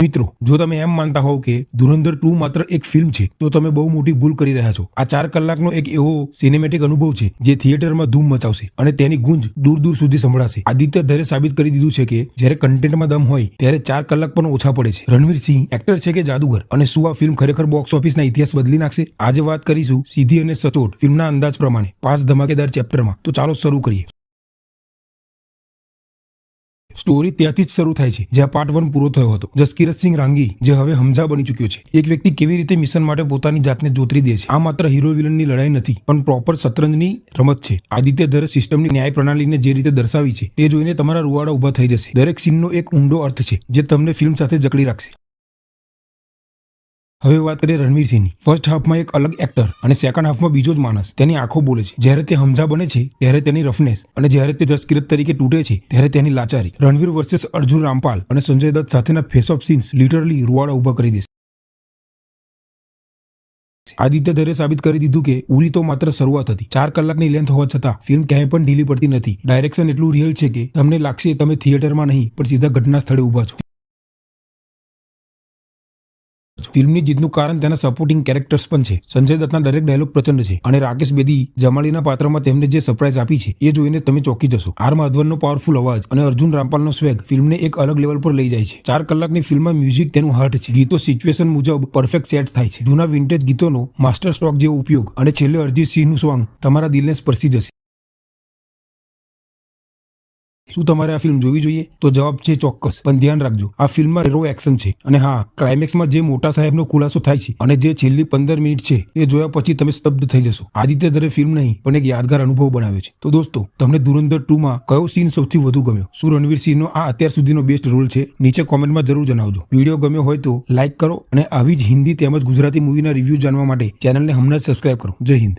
મિત્રો, જો તમે એમ માનતા હોવ કે ધુરંધર 2 માત્ર એક ફિલ્મ છે તો તમે બહુ મોટી ભૂલ કરી રહ્યા છો। આ 4 કલાકનો એક એવો સિનેમેટિક અનુભવ છે જે થિયેટરમાં ધૂમ મચાવશે અને તેની ગુંજ દૂર દૂર સુધી સંભળાશે। આદિત્ય ધરે સાબિત કરી દીધું છે કે જ્યારે કન્ટેન્ટમાં દમ હોય ત્યારે 4 કલાક પણ ઓછા પડે છે। રણવીર સિંહ એક્ટર છે કે જાદુગર, અને શું આ ફિલ્મ ખરેખર બોક્સ ઓફિસના ઇતિહાસ બદલી નાખશે? આજે વાત કરીશું સીધી અને સચોટ ફિલ્મના અંદાજ પ્રમાણે 5 ધમાકેદાર ચેપ્ટરમાં। તો ચાલો શરૂ કરીએ। સ્ટોરી ત્યાંથી જ શરૂ થાય છે જ્યાં પાર્ટ 1 પૂરો થયો હતો। જસકિરત સિંહ રાંગી, જે હવે હમઝા બની ચૂક્યો છે, એક વ્યક્તિ કેવી રીતે મિશન માટે પોતાની જાતને જોતરી દે છે। આ માત્ર હીરો વિલનની લડાઈ નથી, પણ પ્રોપર શતરંજની રમત છે। આદિત્ય ધરે સિસ્ટમની ન્યાય પ્રણાલીને જે રીતે દર્શાવી છે તે જોઈને તમારા રૂવાડા ઊભા થઈ જશે। દરેક સીનનો એક ઊંડો અર્થ છે જે તમને ફિલ્મ સાથે જકડી રાખશે। હવે વાત કરીએ રણવીર સિંહની। ફર્સ્ટ હાફમાં એક અલગ એક્ટર અને સેકન્ડ હાફમાં બીજો જ માણસ તેની આંખો બોલે છે। જ્યારે તે હમઝા બને છે ત્યારે તેની રફનેસ, અને જ્યારે તે જસકિરત તરીકે તૂટે છે ત્યારે તેની લાચારી। રણવીર વર્સેસ અર્જુન રામપાલ અને સંજય દત્ત સાથેના ફેસ ઓફ સીન્સ લિટરલી રૂવાડા ઊભા કરી દેશે। આદિત્ય ધરે સાબિત કરી દીધું કે ઉરી તો માત્ર શરૂઆત હતી। 4 કલાકની લેન્થ હોવા છતાં ફિલ્મ ક્યાંય પણ ઢીલી પડતી નથી। ડાયરેક્શન એટલું રિયલ છે કે તમને લાગશે તમે થિયેટરમાં નહીં પણ સીધા ઘટના સ્થળે ઊભા છો। ફિલ્મની જીતનું કારણ તેના સપોર્ટિંગ કેરેક્ટર્સ પણ છે। સંજય દત્તના દરેક ડાયલોગ પ્રચંડ છે, અને રાકેશ બેદી જમાલીના પાત્રમાં તેમને જે સરપ્રાઈઝ આપી છે એ જોઈને તમે ચોંકી જશો। આર માધવનનો પાવરફુલ અવાજ અને અર્જુન રામપાલનો સ્વેગ ફિલ્મને એક અલગ લેવલ પર લઈ જાય છે। 4 કલાકની ફિલ્મમાં મ્યુઝિક તેનું હાર્ટ છે। ગીતો સિચ્યુએશન મુજબ પરફેક્ટ સેટ થાય છે। જૂના વિન્ટેજ ગીતોનો માસ્ટર સ્ટ્રોક જેવો ઉપયોગ, અને છેલ્લે અરિજીત સિંહનું સોંગ તમારા દિલને સ્પર્શી જશે। શું તમારે આ ફિલ્મ જોવી જોઈએ? તો જવાબ છે ચોક્કસ, પણ ધ્યાન રાખજો આ ફિલ્મમાં રો એક્શન છે, અને હા, ક્લાઇમેક્સમાં જે મોટા સાહેબનો ખુલાસો થાય છે અને જે છેલ્લી 15 મિનિટ છે એ જોયા પછી તમે સ્તબ્ધ થઈ જશો। આદિત્ય ધરે ફિલ્મ નહીં પણ એક યાદગાર અનુભવ બનાવ્યો છે। તો દોસ્તો, તમને ધુરંધર 2માં કયો સીન સૌથી વધુ ગમ્યો? શું રણવીર સિંહનો આ અત્યાર સુધીનો બેસ્ટ રોલ છે? નીચે કોમેન્ટમાં જરૂર જણાવજો। વિડીયો ગમ્યો હોય તો લાઇક કરો, અને આવી જ હિન્દી તેમજ ગુજરાતી મૂવીના રિવ્યૂ જાણવા માટે ચેનલને હમણાં જ સબસ્ક્રાઇબ કરો। જય હિન્દ।